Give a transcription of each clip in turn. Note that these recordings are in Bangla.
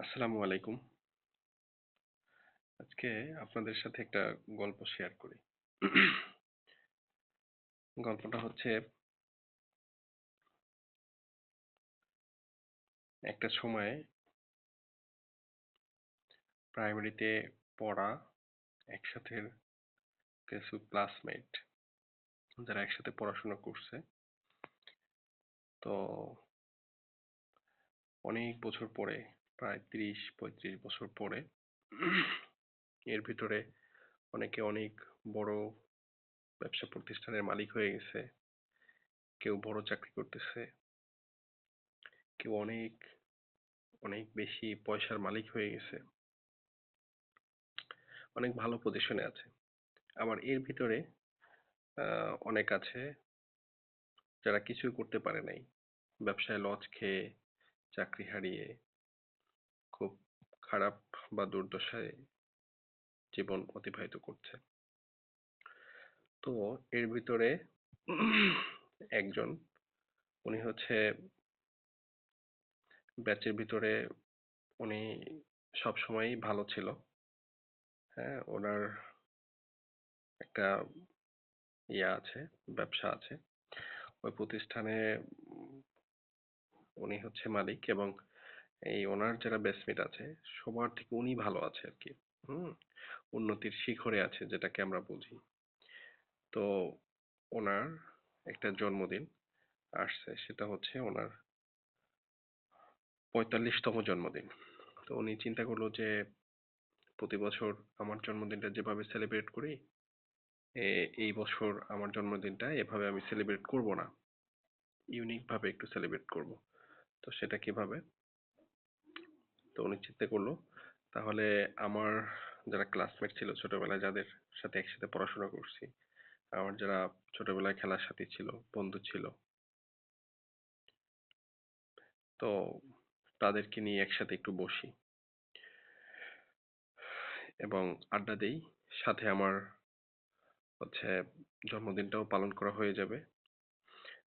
আসসালামু আলাইকুম। আজকে আপনাদের সাথে একটা গল্প শেয়ার করি। গল্পটা হচ্ছে একটা সময়ে প্রাইমারিতে পড়া একসাথে কিছু ক্লাসমেট যারা একসাথে পড়াশোনা করছে। তো অনেক বছর পরে, প্রায় ৩০-৩৫ বছর পরে এর ভিতরে অনেকে অনেক বড় ব্যবসা প্রতিষ্ঠানের মালিক হয়ে গেছে, কেউ বড় চাকরি করতেছে, কেউ অনেক অনেক বেশি পয়সার মালিক হয়ে গেছে, অনেক ভালো পজিশনে আছে। আবার এর ভিতরে অনেক আছে যারা কিছুই করতে পারে নাই, ব্যবসায় লস খেয়ে, চাকরি হারিয়ে, খুব খারাপ বা দুর্দশায় জীবন অতিবাহিত করছে। তো এর ভিতরে একজন, উনি হচ্ছে ব্যাচের ভিতরে, উনি সবসময়ই ভালো ছিল। হ্যাঁ, ওনার একটা ইয়া আছে, ব্যবসা আছে। ওই প্রতিষ্ঠানে উনি হচ্ছে মালিক, এবং এই ওনার যারা ব্যাচমেট আছে সবার থেকে উনি ভালো আছে আর কি। হুম, উন্নতির শিখরে আছে যেটাকে আমরা বুঝি। তো ওনার একটা জন্মদিন আসছে, সেটা হচ্ছে ওনার ৪৫তম জন্মদিন। তো উনি চিন্তা করলো যে প্রতি বছর আমার জন্মদিনটা যেভাবে সেলিব্রেট করি, এই বছর আমার জন্মদিনটা এভাবে আমি সেলিব্রেট করব না, ইউনিক ভাবে একটু সেলিব্রেট করব। তো সেটা কিভাবে? তো উনি চিন্তা করলো, তাহলে আমার যারা ক্লাসমেট ছিল ছোটবেলায়, যাদের সাথে একসাথে পড়াশোনা করছি, আমার যারা ছোটবেলায় খেলার সাথী ছিল, বন্ধু ছিল, তো তাদেরকে নিয়ে একসাথে একটু বসি এবং আড্ডা দেই। সাথে আমার হচ্ছে জন্মদিনটাও পালন করা হয়ে যাবে।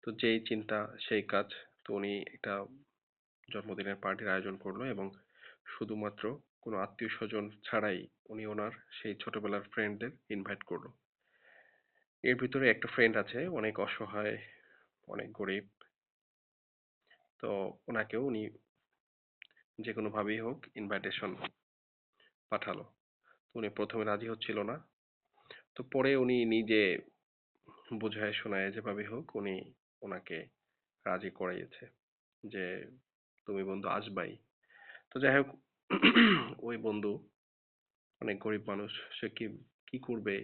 তো যেই চিন্তা সেই কাজ। তো উনি একটা জন্মদিনের পার্টির আয়োজন করলো, এবং শুধুমাত্র কোনো আত্মীয় স্বজন ছাড়াই উনি ওনার সেই ছোটবেলার ফ্রেন্ডদের ইনভাইট করলো। এর ভিতরে একটা ফ্রেন্ড আছে অনেক অসহায়, অনেক গরিব। তো ওনাকেও উনি যে কোনো ভাবেই হোক ইনভাইটেশন পাঠালো। তো উনি প্রথমে রাজি হচ্ছিল না। তো পরে উনি নিজে বুঝায় শোনায় যেভাবে হোক উনি ওনাকে রাজি করাইয়েছে যে তুমি বন্ধু আসবাই। তো যাই হোক, ওই বন্ধু অনেক গরিব মানুষ, সে কি কি করবে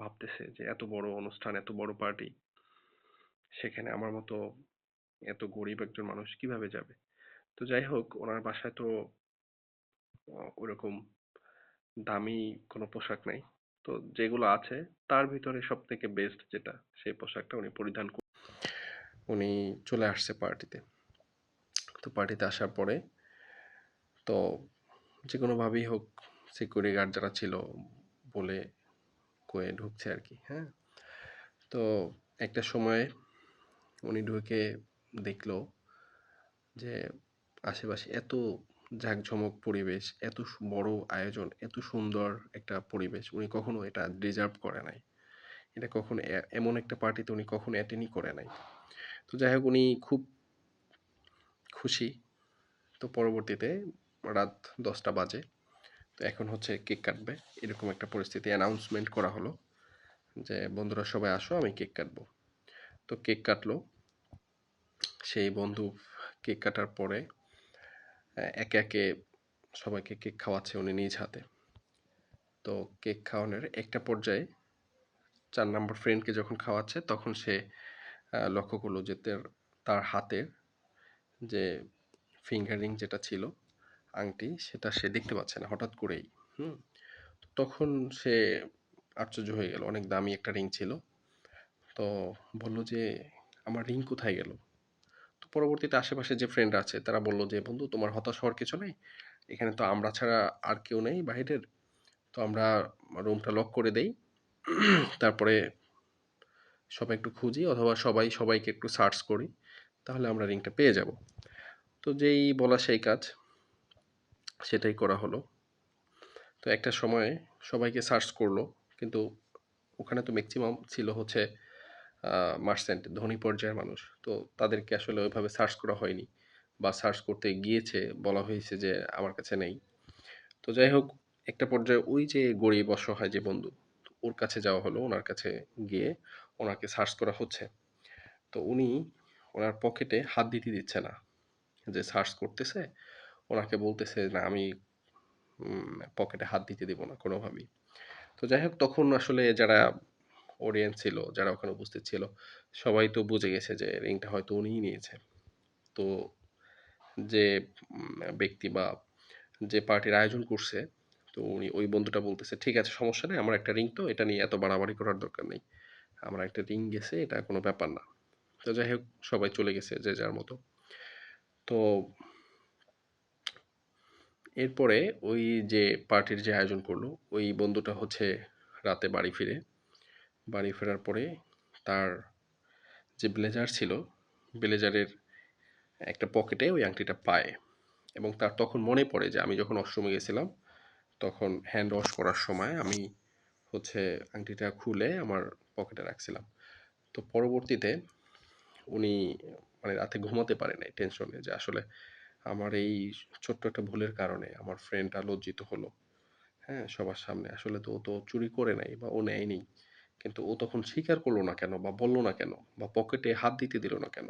ভাবতেছে যে এত বড় অনুষ্ঠান, এত বড় পার্টি, সেখানে আমার মতো এত গরিব একজন মানুষ কিভাবে যাবে। তো যাই হোক, ওনার বাসায় তো ওরকম দামি কোনো পোশাক নাই। তো যেগুলো আছে তার ভিতরে সব থেকে বেস্ট যেটা, সেই পোশাকটা উনি পরিধান করে উনি চলে আসছে পার্টিতে। তো পার্টিতে আসার পরে তো যে কোনোভাবেই হোক সিকিউরিটি গার্ড যারা ছিল বলে কয়ে ঢুকছে আর কি। হ্যাঁ, তো একটা সময় উনি ঢুকে দেখলো যে আশেপাশে এত জাঁকজমক পরিবেশ, এত বড় আয়োজন, এত সুন্দর একটা পরিবেশ উনি কখনো এটা ডিজার্ভ করে নাই। এটা কখনো এমন একটা পার্টিতে উনি কখনো অ্যাটেন্ডই করে নাই। তো যাই হোক, উনি খুব খুশি। তো পরবর্তীতে রাত 10টা বাজে। তো এখন হচ্ছে কেক কাটবে, এরকম একটা পরিস্থিতি অ্যানাউন্সমেন্ট করা হলো যে বন্ধুরা সবাই আসো, আমি কেক কাটবো। তো কেক কাটলো সেই বন্ধু। কেক কাটার পরে একে একে সবাইকে কেক খাওয়াচ্ছে উনি নিজ হাতে। তো কেক খাওয়ানোর একটা পর্যায়ে 4 নম্বর ফ্রেন্ডকে যখন খাওয়াচ্ছে, তখন সে লক্ষ্য করলো যে তার হাতের যে ফিঙ্গার রিং যেটা ছিল, আংটি, সেটা সে দেখতে পাচ্ছে না হঠাৎ করেই। হুম, তখন সে আশ্চর্য হয়ে গেল, অনেক দামি একটা রিং ছিল। তো বলল যে আমার রিং কোথায় গেল। তো পরবর্তীতে আশেপাশে যে ফ্রেন্ড আছে তারা বলল যে বন্ধু, তোমার হতাশ হওয়ার কিছু নেই, এখানে তো আমরা ছাড়া আর কেউ নেই বাইরের। তো আমরা রুমটা লক করে দেই, তারপরে সবাই একটু খুঁজি, অথবা সবাই সবাইকে একটু সার্চ করি, তাহলে আমরা রিংটা পেয়ে যাব। তো যেই বলা সেই কাজ, সেটাই করা হলো। তো একটা সময়ে সবাইকে সার্চ করলো, কিন্তু ওখানে তো ম্যাক্সিমাম ছিল হচ্ছে মার্চেন্ট, ধনী পর্যায়ের মানুষ। তো তাদেরকে আসলে ওইভাবে সার্চ করা হয়নি, বা সার্চ করতে গিয়েছে, বলা হয়েছে যে আমার কাছে নেই। তো যাই হোক, একটা পর্যায়ে ওই যে গরিব অসহায় যে বন্ধু, ওর কাছে যাওয়া হলো, ওনার কাছে গিয়ে ওনাকে সার্চ করা হচ্ছে। তো উনি ওনার পকেটে হাত দিতে দিচ্ছে না, যে সার্চ করতেছে, ওনাকে বলতেছে না আমি পকেটে হাত দিতে দিব না কোনোভাবেই। তো যাই হোক, তখন আসলে যারা অডিয়েন্স ছিল, যারা ওখানে উপস্থিত ছিল, সবাই তো বুঝে গেছে যে রিংটা হয়তো উনিই নিয়েছে। তো যে ব্যক্তি বা যে পার্টির আয়োজন করছে, তো উনি ওই বন্ধুটা বলতেছে ঠিক আছে, সমস্যা নেই, আমার একটা রিং, তো এটা নিয়ে এত বাড়াবাড়ি করার দরকার নেই, আমার একটা রিং গেছে, এটা কোনো ব্যাপার না। তো যাই হোক, সবাই চলে গেছে যে যার মতো। তো এরপরে ওই যে পার্টির যে আয়োজন করলো, ওই বন্ধুটা হচ্ছে রাতে বাড়ি ফিরে, বাড়ি ফেরার পরে তার যে ব্লেজার ছিল, ব্লেজারের একটা পকেটে ওই আংটিটা পায়। এবং তার তখন মনে পড়ে যে আমি যখন ওয়াশরুমে গেছিলাম, তখন হ্যান্ড ওয়াশ করার সময় আমি হচ্ছে আংটিটা খুলে আমার পকেটে রাখছিলাম। তো পরবর্তীতে উনি মানে রাতে ঘুমাতে পারে নাই টেনশনে, যে আসলে আমার এই ছোট্ট একটা ভুলের কারণে আমার ফ্রেন্ডটা লজ্জিত হলো, হ্যাঁ, সবার সামনে। আসলে তো ও তো চুরি করে নাই বা ও নেয়নি, কিন্তু ও তখন স্বীকার করলো না কেন, বা বললো না কেন, বা পকেটে হাত দিতে দিল না কেন,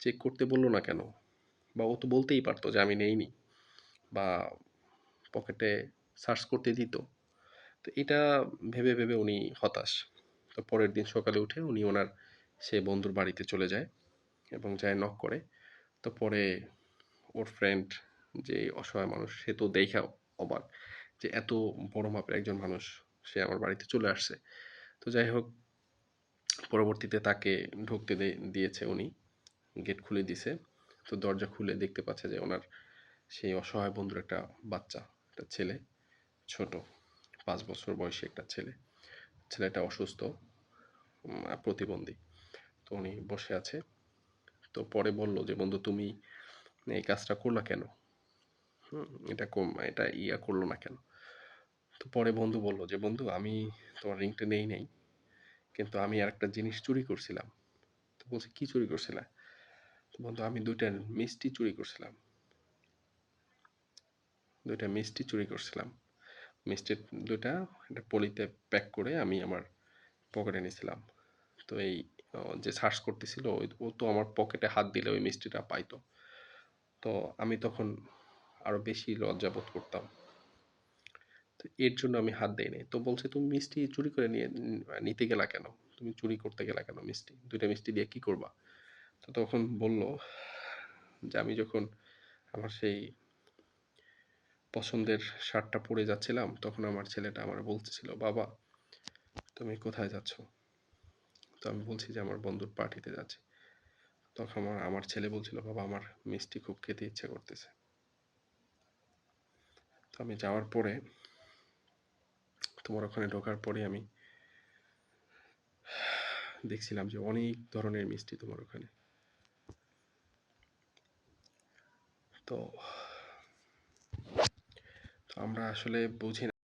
চেক করতে বললো না কেন, বা ও তো বলতেই পারতো যে আমি নেইনি, বা পকেটে সার্চ করতে দিত। তো এটা ভেবে ভেবে উনি হতাশ। তো পরের দিন সকালে উঠে উনি ওনার সে বন্ধুর বাড়িতে চলে যায়, এবং যায় নক করে। তো পরে ওর ফ্রেন্ড, যে অসহায় মানুষ, সে তো দেইখা অবাক যে এত বড় মাপের একজন মানুষ সে আমার বাড়িতে চলে আসছে। তো যাই হোক, পরবর্তীতে তাকে ঢুকতে দিয়েছে উনি, গেট খুলে দিছে। তো দরজা খুলে দেখতে পাচ্ছে যে ওনার সেই অসহায় বন্ধুর একটা বাচ্চা, একটা ছেলে, ছোট 5 বছর বয়সী একটা ছেলে। ছেলেটা অসুস্থ, প্রতিবন্ধী। তো উনি বসে আছে। তো পরে বলল যে বন্ধু তুমি এই কাজটা করলা কেন? এটা করলো না কেন? তো পরে বন্ধু বলল যে বন্ধু আমি তোমার রিংটা নেই নেই, কিন্তু আমি আর একটা জিনিস চুরি করছিলাম। তো বলছে কি চুরি করছিলা? তো বন্ধু আমি দুইটা মিষ্টি চুরি করছিলাম। মিষ্টি দুইটা একটা পলিতে প্যাক করে আমি আমার পকেটে নিয়েছিলাম। তো এই যে সার্চ করতেছিল, ও তো আমার পকেটে হাত দিলে ওই মিষ্টিটা পাইতো। তো আমি তখন আরো বেশি লজ্জা বোধ করতাম। তো এর জন্য আমি হাত দেই নাই। তো বলছে তুমি মিষ্টি চুরি করে নিতে গেলা কেন? তুমি চুরি করতে গেলা কেন মিষ্টি? ২ টা মিষ্টি দিয়ে কি করবা? তো তখন বলল যে আমি যখন আমার সেই পছন্দের শার্টটা পরে যাচ্ছিলাম, তখন আমার ছেলেটা আমারে বলতেছিল, "বাবা তুমি কোথায় যাচ্ছ?" তো আমি বলছি যে আমার বন্ধুর পার্টিতে যাচ্ছি। তখন আমার ছেলে বলছিল, "বাবা আমার মিষ্টি খুব খেতে ইচ্ছে করতেছে।" তো আমি যাওয়ার পরে, তোমার ওখানে ঢোকার পরে আমি দেখছিলাম যে অনেক ধরনের মিষ্টি তোমার ওখানে। তো তো আমরা আসলে বুঝি